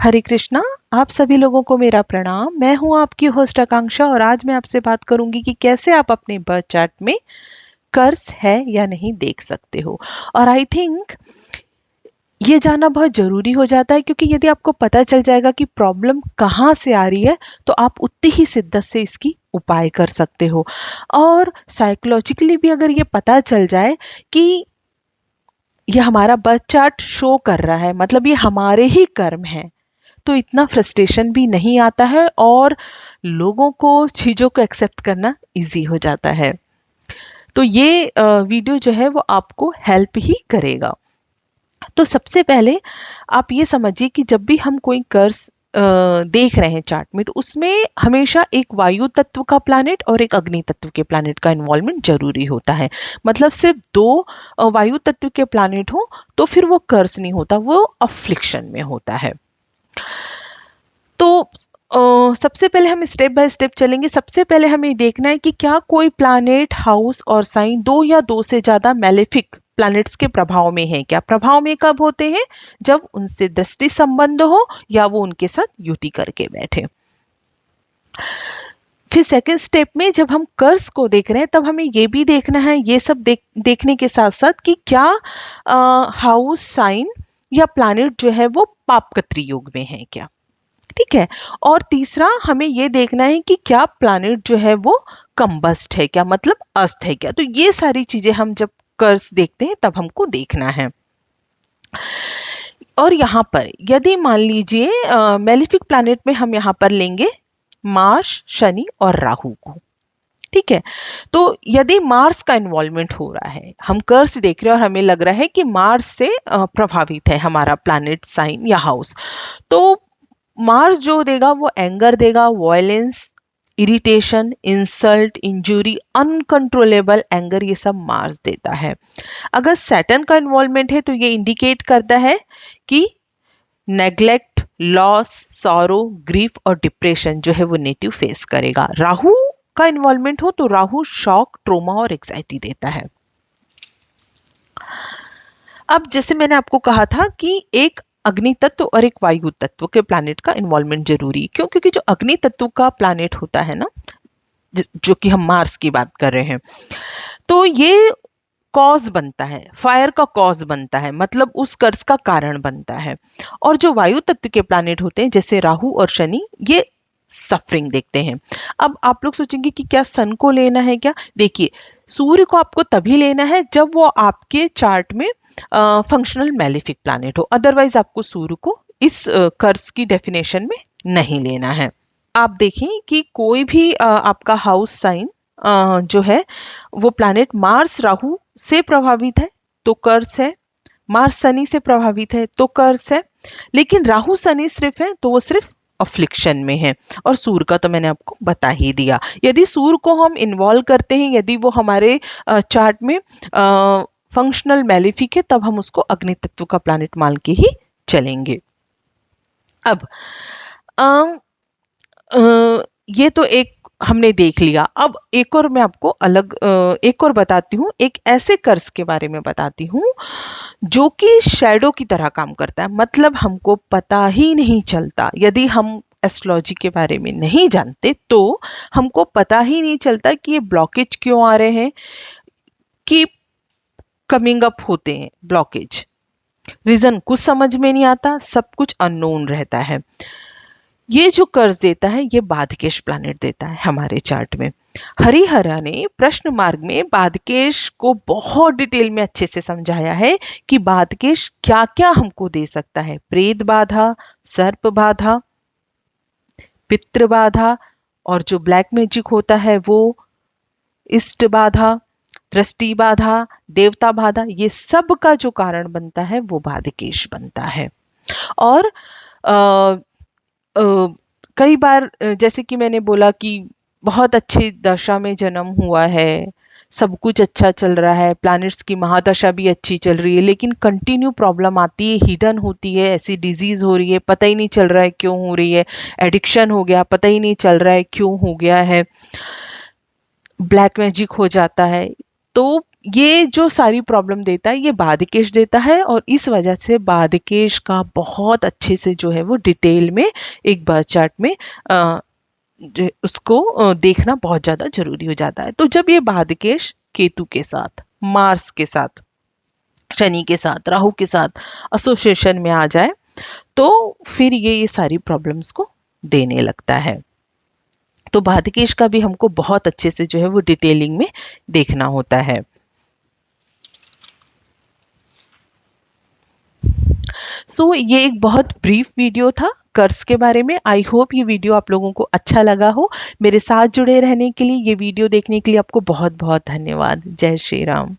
हरे कृष्णा। आप सभी लोगों को मेरा प्रणाम। मैं हूं आपकी होस्ट आकांक्षा और आज मैं आपसे बात करूंगी कि कैसे आप अपने बर्थ चार्ट में कर्स है या नहीं देख सकते हो। और आई थिंक ये जानना बहुत जरूरी हो जाता है, क्योंकि यदि आपको पता चल जाएगा कि प्रॉब्लम कहाँ से आ रही है तो आप उतनी ही शिद्दत से इसकी उपाय कर सकते हो। और साइकोलॉजिकली भी अगर ये पता चल जाए कि ये हमारा बर्थ चार्ट शो कर रहा है, मतलब ये हमारे ही कर्म है, तो इतना फ्रस्ट्रेशन भी नहीं आता है और लोगों को चीज़ों को एक्सेप्ट करना इजी हो जाता है। तो ये वीडियो जो है वो आपको हेल्प ही करेगा। तो सबसे पहले आप ये समझिए कि जब भी हम कोई कर्स देख रहे हैं चार्ट में, तो उसमें हमेशा एक वायु तत्व का प्लैनेट और एक अग्नि तत्व के प्लैनेट का इन्वॉल्वमेंट जरूरी होता है। मतलब सिर्फ दो वायु तत्व के प्लैनेट हो तो फिर वो कर्स नहीं होता, वो अफ्लिक्शन में होता है। तो सबसे पहले हम स्टेप बाय स्टेप चलेंगे। सबसे पहले हमें देखना है कि क्या कोई प्लैनेट, हाउस और साइन दो या दो से ज्यादा मैलेफिक प्लैनेट्स के प्रभाव में है क्या। प्रभाव में कब होते हैं? जब उनसे दृष्टि संबंध हो या वो उनके साथ युति करके बैठे। फिर सेकेंड स्टेप में जब हम कर्स को देख रहे हैं तब हमें ये भी देखना है, ये सब देखने के साथ साथ कि क्या हाउस, साइन या प्लैनेट जो है वो पापकत्री योग में है क्या। ठीक है। और तीसरा हमें ये देखना है कि क्या प्लैनेट जो है वो कंबस्ट है क्या, मतलब अस्त है क्या। तो ये सारी चीजें हम जब कर्स देखते हैं तब हमको देखना है। और यहाँ पर यदि मान लीजिए मेलिफिक प्लैनेट में हम यहाँ पर लेंगे मार्स, शनि और राहु को। ठीक है। तो यदि मार्स का इन्वॉल्वमेंट हो रहा है, हम कर्स देख रहे हैं और हमें लग रहा है कि मार्स से प्रभावित है हमारा प्लैनेट, साइन या हाउस, तो मार्स जो देगा वो एंगर देगा, violence, irritation, insult, injury, uncontrollable anger, ये सब मार्स देता है। अगर सैटर्न का इन्वॉल्वमेंट है तो ये इंडिकेट करता है कि नेग्लेक्ट, लॉस, सॉरो, ग्रीफ और डिप्रेशन जो है वो नेटिव फेस करेगा। राहु का इन्वॉल्वमेंट हो तो राहु शॉक, ट्रोमा और एग्जाइटी देता है। अब जैसे मैंने आपको कहा था कि एक अग्नि तत्व और एक वायु तत्व के प्लैनेट का इन्वॉल्वमेंट जरूरी क्यों, क्योंकि जो अग्नि तत्व का प्लैनेट होता है ना, जो कि हम मार्स की बात कर रहे हैं, तो ये कॉज बनता है, फायर का कॉज बनता है, मतलब उस कर्ज का कारण बनता है। और जो वायु तत्व के प्लैनेट होते हैं जैसे राहु और शनि, ये सफरिंग देखते हैं। अब आप लोग सोचेंगे कि क्या सन को लेना है क्या। देखिए, सूर्य को आपको तभी लेना है जब वो आपके चार्ट में फंक्शनल मैलिफिक प्लैनेट हो, अदरवाइज आपको सूर्य को इस कर्ज की डेफिनेशन में नहीं लेना है। आप देखें कि कोई भी आपका हाउस साइन जो है वो प्लैनेट मार्स राहु से प्रभावित है तो कर्स है, मार्स शनि से प्रभावित है तो कर्स है, लेकिन राहु शनि सिर्फ है तो वो सिर्फ अफ्लिक्शन में है। और सूर्य का तो मैंने आपको बता ही दिया। यदि सूर्य को हम इन्वॉल्व करते हैं, यदि वो हमारे चार्ट में फंक्शनल मैलिफिक है, तब हम उसको अग्नि तत्व का प्लैनेट मान के ही चलेंगे। अब ये तो एक हमने देख लिया। अब एक और मैं आपको अलग एक और बताती हूँ, एक ऐसे कर्ज के बारे में बताती हूँ जो कि शैडो की तरह काम करता है, मतलब हमको पता ही नहीं चलता। यदि हम एस्ट्रोलॉजी के बारे में नहीं जानते तो हमको पता ही नहीं चलता कि ये ब्लॉकेज क्यों आ रहे हैं, कि कमिंग अप होते हैं ब्लॉकेज, रीजन कुछ समझ में नहीं आता, सब कुछ अननोन रहता है। ये जो कर्ज देता है ये बाधकेश प्लैनेट देता है हमारे चार्ट में। हरिहरा ने प्रश्न मार्ग में बाधकेश को बहुत डिटेल में अच्छे से समझाया है कि बाधकेश क्या क्या हमको दे सकता है। प्रेत बाधा, सर्प बाधा, पितृ बाधा, और जो ब्लैक मैजिक होता है वो इष्ट बाधा, दृष्टि बाधा, देवता बाधा, ये सब का जो कारण बनता है वो बाधकेश बनता है। और कई बार जैसे कि मैंने बोला कि बहुत अच्छी दशा में जन्म हुआ है, सब कुछ अच्छा चल रहा है, प्लैनेट्स की महादशा भी अच्छी चल रही है, लेकिन कंटिन्यू प्रॉब्लम आती है, हिडन होती है, ऐसी डिजीज हो रही है, पता ही नहीं चल रहा है क्यों हो रही है, एडिक्शन हो गया, पता ही नहीं चल रहा है क्यों हो गया है, ब्लैक मैजिक हो जाता है, तो ये जो सारी प्रॉब्लम देता है ये बाधिकेश देता है, और इस वजह से बाधिकेश का बहुत अच्छे से जो है वो डिटेल में एक बार चार्ट में उसको देखना बहुत ज्यादा जरूरी हो जाता है। तो जब ये बाधिकेश केतु के साथ, मार्स के साथ, शनि के साथ, राहु के साथ एसोसिएशन में आ जाए तो फिर ये सारी प्रॉब्लम्स को देने लगता है। तो बाधिकेश का भी हमको बहुत अच्छे से जो है वो डिटेलिंग में देखना होता है। ये एक बहुत ब्रीफ वीडियो था कर्ज के बारे में। आई होप ये वीडियो आप लोगों को अच्छा लगा हो। मेरे साथ जुड़े रहने के लिए, ये वीडियो देखने के लिए आपको बहुत बहुत धन्यवाद। जय श्री राम।